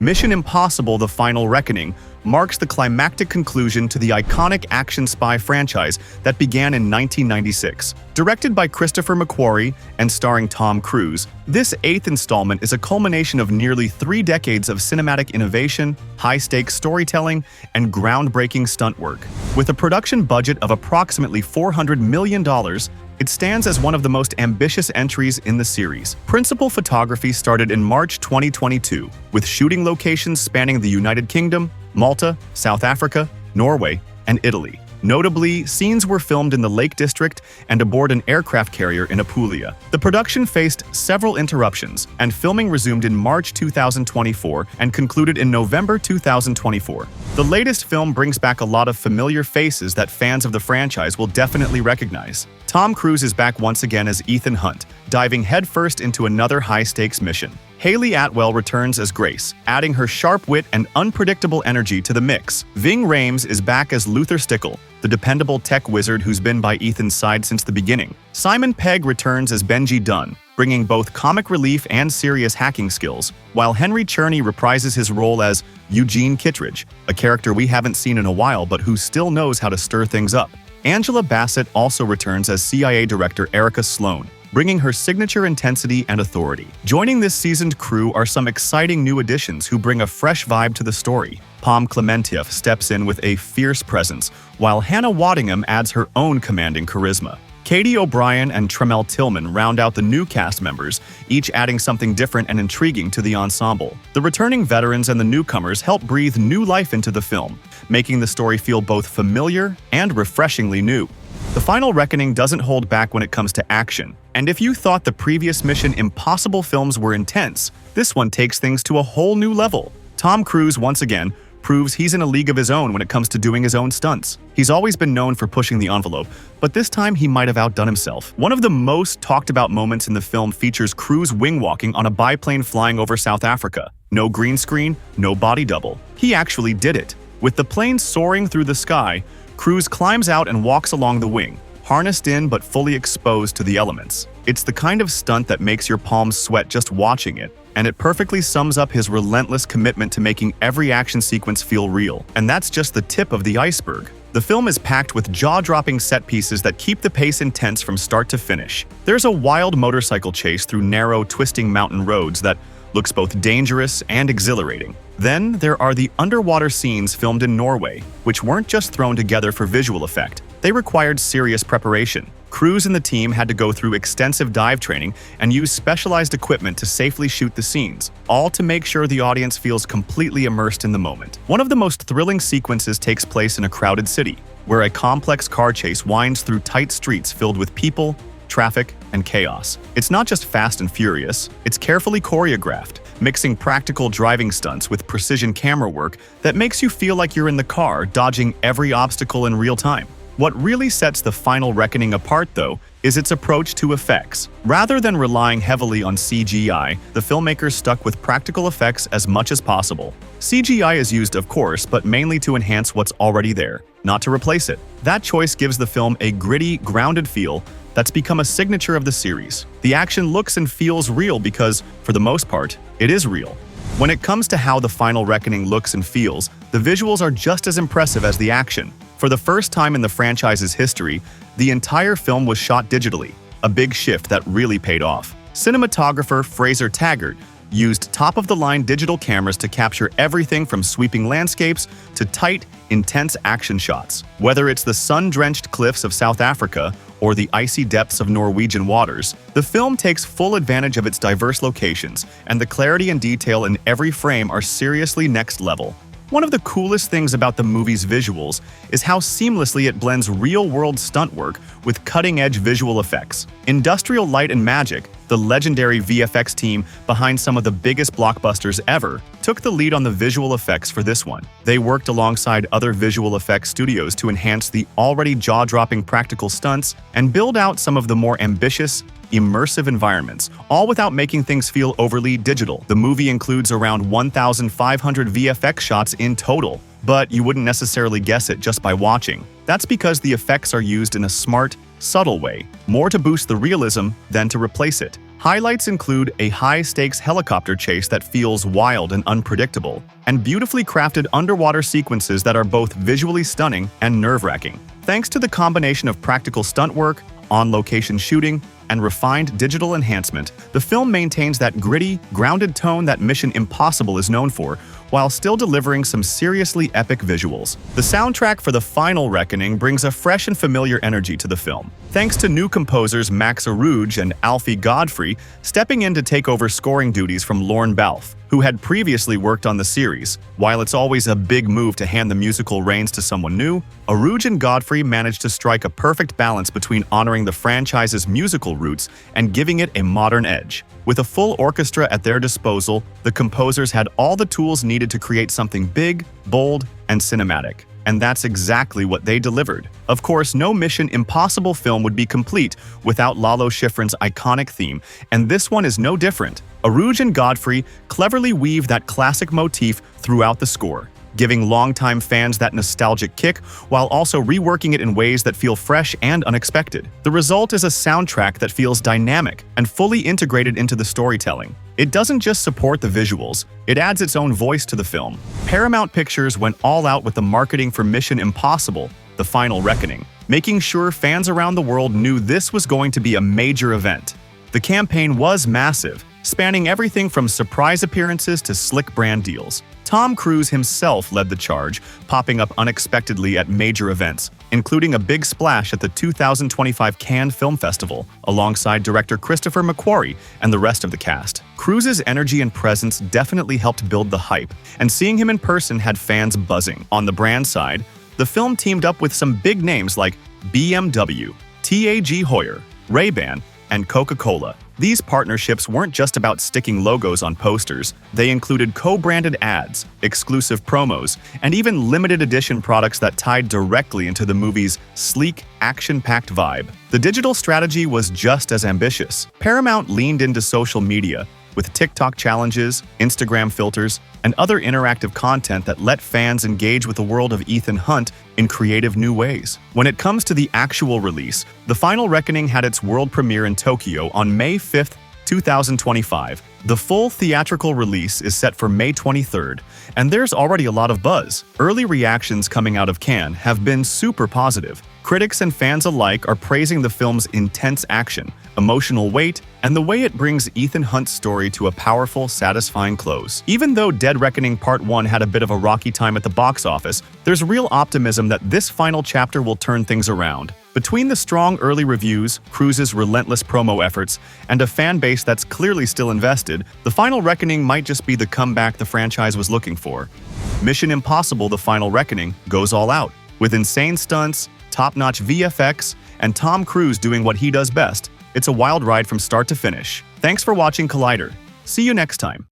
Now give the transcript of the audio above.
Mission Impossible: The Final Reckoning marks the climactic conclusion to the iconic action spy franchise that began in 1996. Directed by Christopher McQuarrie and starring Tom Cruise, this eighth installment is a culmination of nearly 3 decades of cinematic innovation, high-stakes storytelling, and groundbreaking stunt work. With a production budget of approximately $400 million, it stands as one of the most ambitious entries in the series. Principal photography started in March 2022, with shooting locations spanning the United Kingdom, Malta, South Africa, Norway, and Italy. Notably, scenes were filmed in the Lake District and aboard an aircraft carrier in Apulia. The production faced several interruptions, and filming resumed in March 2024 and concluded in November 2024. The latest film brings back a lot of familiar faces that fans of the franchise will definitely recognize. Tom Cruise is back once again as Ethan Hunt, diving headfirst into another high-stakes mission. Hayley Atwell returns as Grace, adding her sharp wit and unpredictable energy to the mix. Ving Rhames is back as Luther Stickle, the dependable tech wizard who's been by Ethan's side since the beginning. Simon Pegg returns as Benji Dunn, bringing both comic relief and serious hacking skills, while Henry Czerny reprises his role as Eugene Kittredge, a character we haven't seen in a while but who still knows how to stir things up. Angela Bassett also returns as CIA Director Erica Sloan, bringing her signature intensity and authority. Joining this seasoned crew are some exciting new additions who bring a fresh vibe to the story. Pom Klementieff steps in with a fierce presence, while Hannah Waddingham adds her own commanding charisma. Katie O'Brien and Tremel Tillman round out the new cast members, each adding something different and intriguing to the ensemble. The returning veterans and the newcomers help breathe new life into the film, making the story feel both familiar and refreshingly new. The Final Reckoning doesn't hold back when it comes to action, and if you thought the previous Mission Impossible films were intense, this one takes things to a whole new level. Tom Cruise, once again, proves he's in a league of his own when it comes to doing his own stunts. He's always been known for pushing the envelope, but this time he might have outdone himself. One of the most talked about moments in the film features Cruise wing-walking on a biplane flying over South Africa. No green screen, no body double. He actually did it. With the plane soaring through the sky, Cruise climbs out and walks along the wing, harnessed in but fully exposed to the elements. It's the kind of stunt that makes your palms sweat just watching it, and it perfectly sums up his relentless commitment to making every action sequence feel real. And that's just the tip of the iceberg. The film is packed with jaw-dropping set pieces that keep the pace intense from start to finish. There's a wild motorcycle chase through narrow, twisting mountain roads that looks both dangerous and exhilarating. Then there are the underwater scenes filmed in Norway, which weren't just thrown together for visual effect. They required serious preparation. Cruise and the team had to go through extensive dive training and use specialized equipment to safely shoot the scenes, all to make sure the audience feels completely immersed in the moment. One of the most thrilling sequences takes place in a crowded city, where a complex car chase winds through tight streets filled with people, traffic, and chaos. It's not just fast and furious, it's carefully choreographed, mixing practical driving stunts with precision camera work that makes you feel like you're in the car, dodging every obstacle in real time. What really sets The Final Reckoning apart, though, is its approach to effects. Rather than relying heavily on CGI, the filmmakers stuck with practical effects as much as possible. CGI is used, of course, but mainly to enhance what's already there, not to replace it. That choice gives the film a gritty, grounded feel that's become a signature of the series. The action looks and feels real because, for the most part, it is real. When it comes to how The Final Reckoning looks and feels, the visuals are just as impressive as the action. For the first time in the franchise's history, the entire film was shot digitally, a big shift that really paid off. Cinematographer Fraser Taggart used top-of-the-line digital cameras to capture everything from sweeping landscapes to tight, intense action shots. Whether it's the sun-drenched cliffs of South Africa or the icy depths of Norwegian waters, the film takes full advantage of its diverse locations, and the clarity and detail in every frame are seriously next level. One of the coolest things about the movie's visuals is how seamlessly it blends real-world stunt work with cutting-edge visual effects. Industrial Light and Magic, the legendary VFX team behind some of the biggest blockbusters ever, took the lead on the visual effects for this one. They worked alongside other visual effects studios to enhance the already jaw-dropping practical stunts and build out some of the more ambitious, immersive environments, all without making things feel overly digital. The movie includes around 1,500 VFX shots in total, but you wouldn't necessarily guess it just by watching. That's because the effects are used in a smart, subtle way, more to boost the realism than to replace it. Highlights include a high-stakes helicopter chase that feels wild and unpredictable, and beautifully crafted underwater sequences that are both visually stunning and nerve-wracking. Thanks to the combination of practical stunt work, on-location shooting, and refined digital enhancement, the film maintains that gritty, grounded tone that Mission Impossible is known for, while still delivering some seriously epic visuals. The soundtrack for The Final Reckoning brings a fresh and familiar energy to the film, thanks to new composers Max Arouge and Alfie Godfrey stepping in to take over scoring duties from Lorne Balfe, who had previously worked on the series. While it's always a big move to hand the musical reins to someone new, Arouge and Godfrey managed to strike a perfect balance between honoring the franchise's musical roots and giving it a modern edge. With a full orchestra at their disposal, the composers had all the tools needed to create something big, bold, and cinematic. And that's exactly what they delivered. Of course, no Mission Impossible film would be complete without Lalo Schifrin's iconic theme, and this one is no different. Arouge and Godfrey cleverly weave that classic motif throughout the score, giving longtime fans that nostalgic kick while also reworking it in ways that feel fresh and unexpected. The result is a soundtrack that feels dynamic and fully integrated into the storytelling. It doesn't just support the visuals, it adds its own voice to the film. Paramount Pictures went all out with the marketing for Mission Impossible: The Final Reckoning, making sure fans around the world knew this was going to be a major event. The campaign was massive, spanning everything from surprise appearances to slick brand deals. Tom Cruise himself led the charge, popping up unexpectedly at major events, including a big splash at the 2025 Cannes Film Festival, alongside director Christopher McQuarrie and the rest of the cast. Cruise's energy and presence definitely helped build the hype, and seeing him in person had fans buzzing. On the brand side, the film teamed up with some big names like BMW, TAG Heuer, Ray-Ban, and Coca-Cola. These partnerships weren't just about sticking logos on posters. They included co-branded ads, exclusive promos, and even limited edition products that tied directly into the movie's sleek, action-packed vibe. The digital strategy was just as ambitious. Paramount leaned into social media, with TikTok challenges, Instagram filters, and other interactive content that let fans engage with the world of Ethan Hunt in creative new ways. When it comes to the actual release, The Final Reckoning had its world premiere in Tokyo on May 5th, 2025. The full theatrical release is set for May 23rd, and there's already a lot of buzz. Early reactions coming out of Cannes have been super positive. Critics and fans alike are praising the film's intense action, emotional weight, and the way it brings Ethan Hunt's story to a powerful, satisfying close. Even though Dead Reckoning Part 1 had a bit of a rocky time at the box office, there's real optimism that this final chapter will turn things around. Between the strong early reviews, Cruise's relentless promo efforts, and a fan base that's clearly still invested, The Final Reckoning might just be the comeback the franchise was looking for. Mission Impossible: The Final Reckoning goes all out, with insane stunts, top-notch VFX, and Tom Cruise doing what he does best. It's a wild ride from start to finish. Thanks for watching Collider. See you next time.